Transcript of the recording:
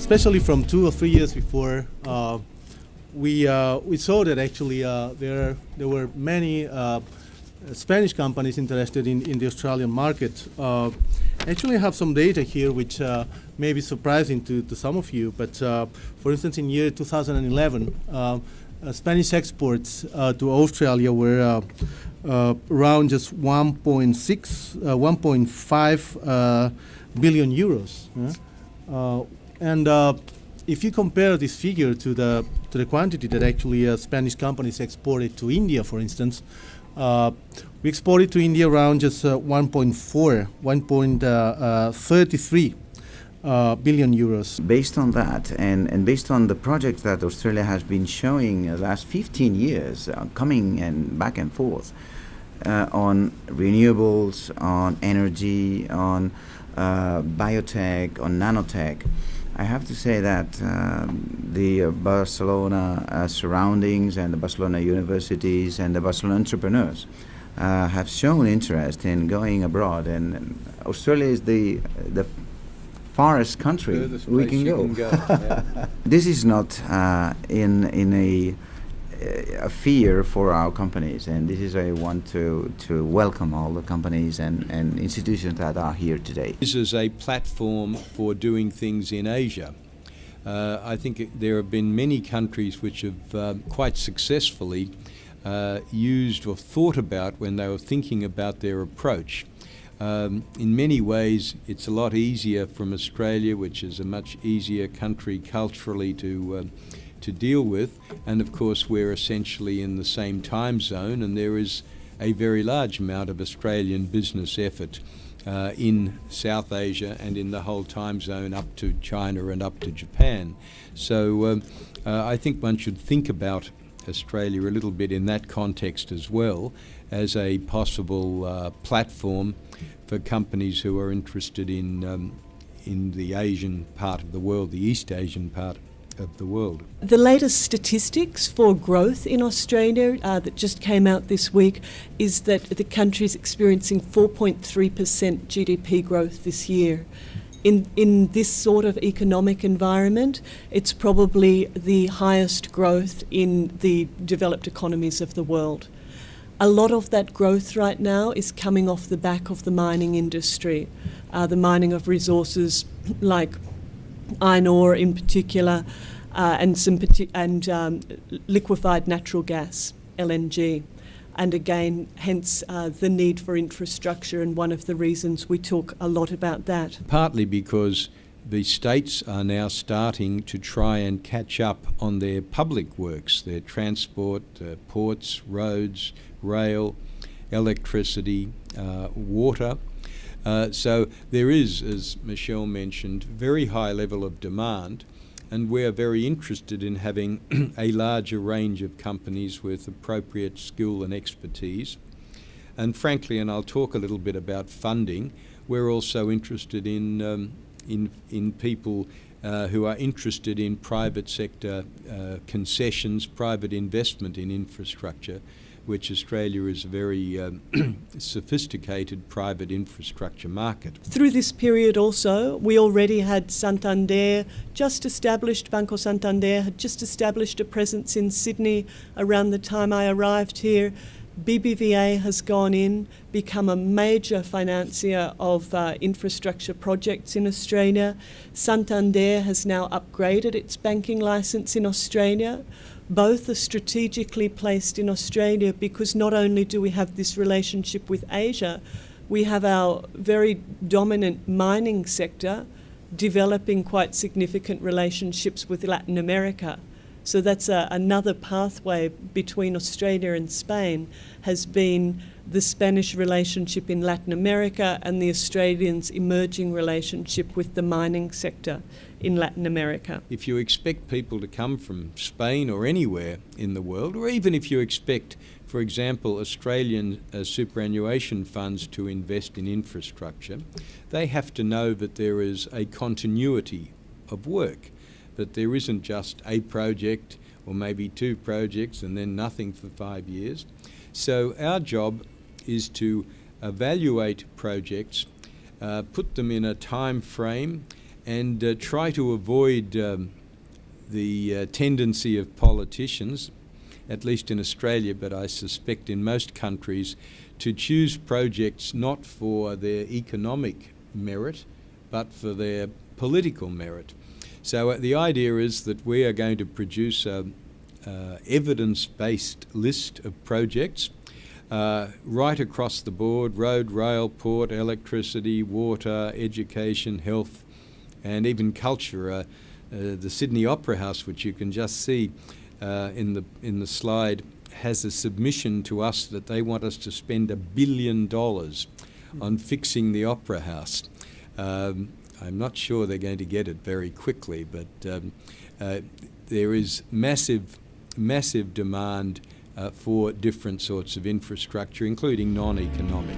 especially from 2 or 3 years before, we saw that actually there were many Spanish companies interested in the Australian market. Actually, I have some data here which may be surprising to some of you, but for instance, in year 2011, Spanish exports to Australia were around just 1.5 billion euros. And if you compare this figure to the quantity that actually Spanish companies exported to India, for instance, we exported to India around just 1.33 billion euros. Based on that, and based on the projects that Australia has been showing the last 15 years, coming and back and forth, on renewables, on energy, on biotech, on nanotech, I have to say that the Barcelona surroundings and the Barcelona universities and the Barcelona entrepreneurs have shown interest in going abroad, and Australia is the farthest country we can go. Yeah. This is not in a fear for our companies, and this is I want to welcome all the companies and institutions that are here today. This is a platform for doing things in Asia. I think there have been many countries which have quite successfully used or thought about when they were thinking about their approach. In many ways, it's a lot easier from Australia, which is a much easier country culturally to deal with, and of course we're essentially in the same time zone, and there is a very large amount of Australian business effort in South Asia and in the whole time zone up to China and up to Japan. So I think one should think about Australia a little bit in that context as well, as a possible platform for companies who are interested in the Asian part of the world, the East Asian part of the world. The latest statistics for growth in Australia that just came out this week is that the country is experiencing 4.3% GDP growth this year. In this sort of economic environment, it's probably the highest growth in the developed economies of the world. A lot of that growth right now is coming off the back of the mining industry, the mining of resources like iron ore in particular, and liquefied natural gas, LNG. And again, hence the need for infrastructure, and one of the reasons we talk a lot about that. Partly because the states are now starting to try and catch up on their public works, their transport, ports, roads, rail, electricity, water. So there is, as Michelle mentioned, very high level of demand, and we're very interested in having a larger range of companies with appropriate skill and expertise. And frankly, and I'll talk a little bit about funding, we're also interested in people who are interested in private sector concessions, private investment in infrastructure, which Australia is a very sophisticated private infrastructure market. Through this period also, we already had Santander just established, Banco Santander had just established a presence in Sydney around the time I arrived here. BBVA has gone in, become a major financier of infrastructure projects in Australia. Santander has now upgraded its banking licence in Australia. Both are strategically placed in Australia because not only do we have this relationship with Asia, we have our very dominant mining sector developing quite significant relationships with Latin America. So that's another pathway between Australia and Spain, has been the Spanish relationship in Latin America and the Australians' emerging relationship with the mining sector in Latin America. If you expect people to come from Spain or anywhere in the world, or even if you expect, for example, Australian superannuation funds to invest in infrastructure, they have to know that there is a continuity of work, that there isn't just a project or maybe two projects and then nothing for 5 years. So our job is to evaluate projects, put them in a time frame, and try to avoid the tendency of politicians, at least in Australia, but I suspect in most countries, to choose projects not for their economic merit, but for their political merit. So the idea is that we are going to produce a evidence-based list of projects right across the board: road, rail, port, electricity, water, education, health, and even culture. The Sydney Opera House, which you can just see in the slide, has a submission to us that they want us to spend $1 billion on fixing the Opera House. I'm not sure they're going to get it very quickly, but there is massive demand for different sorts of infrastructure, including non-economic.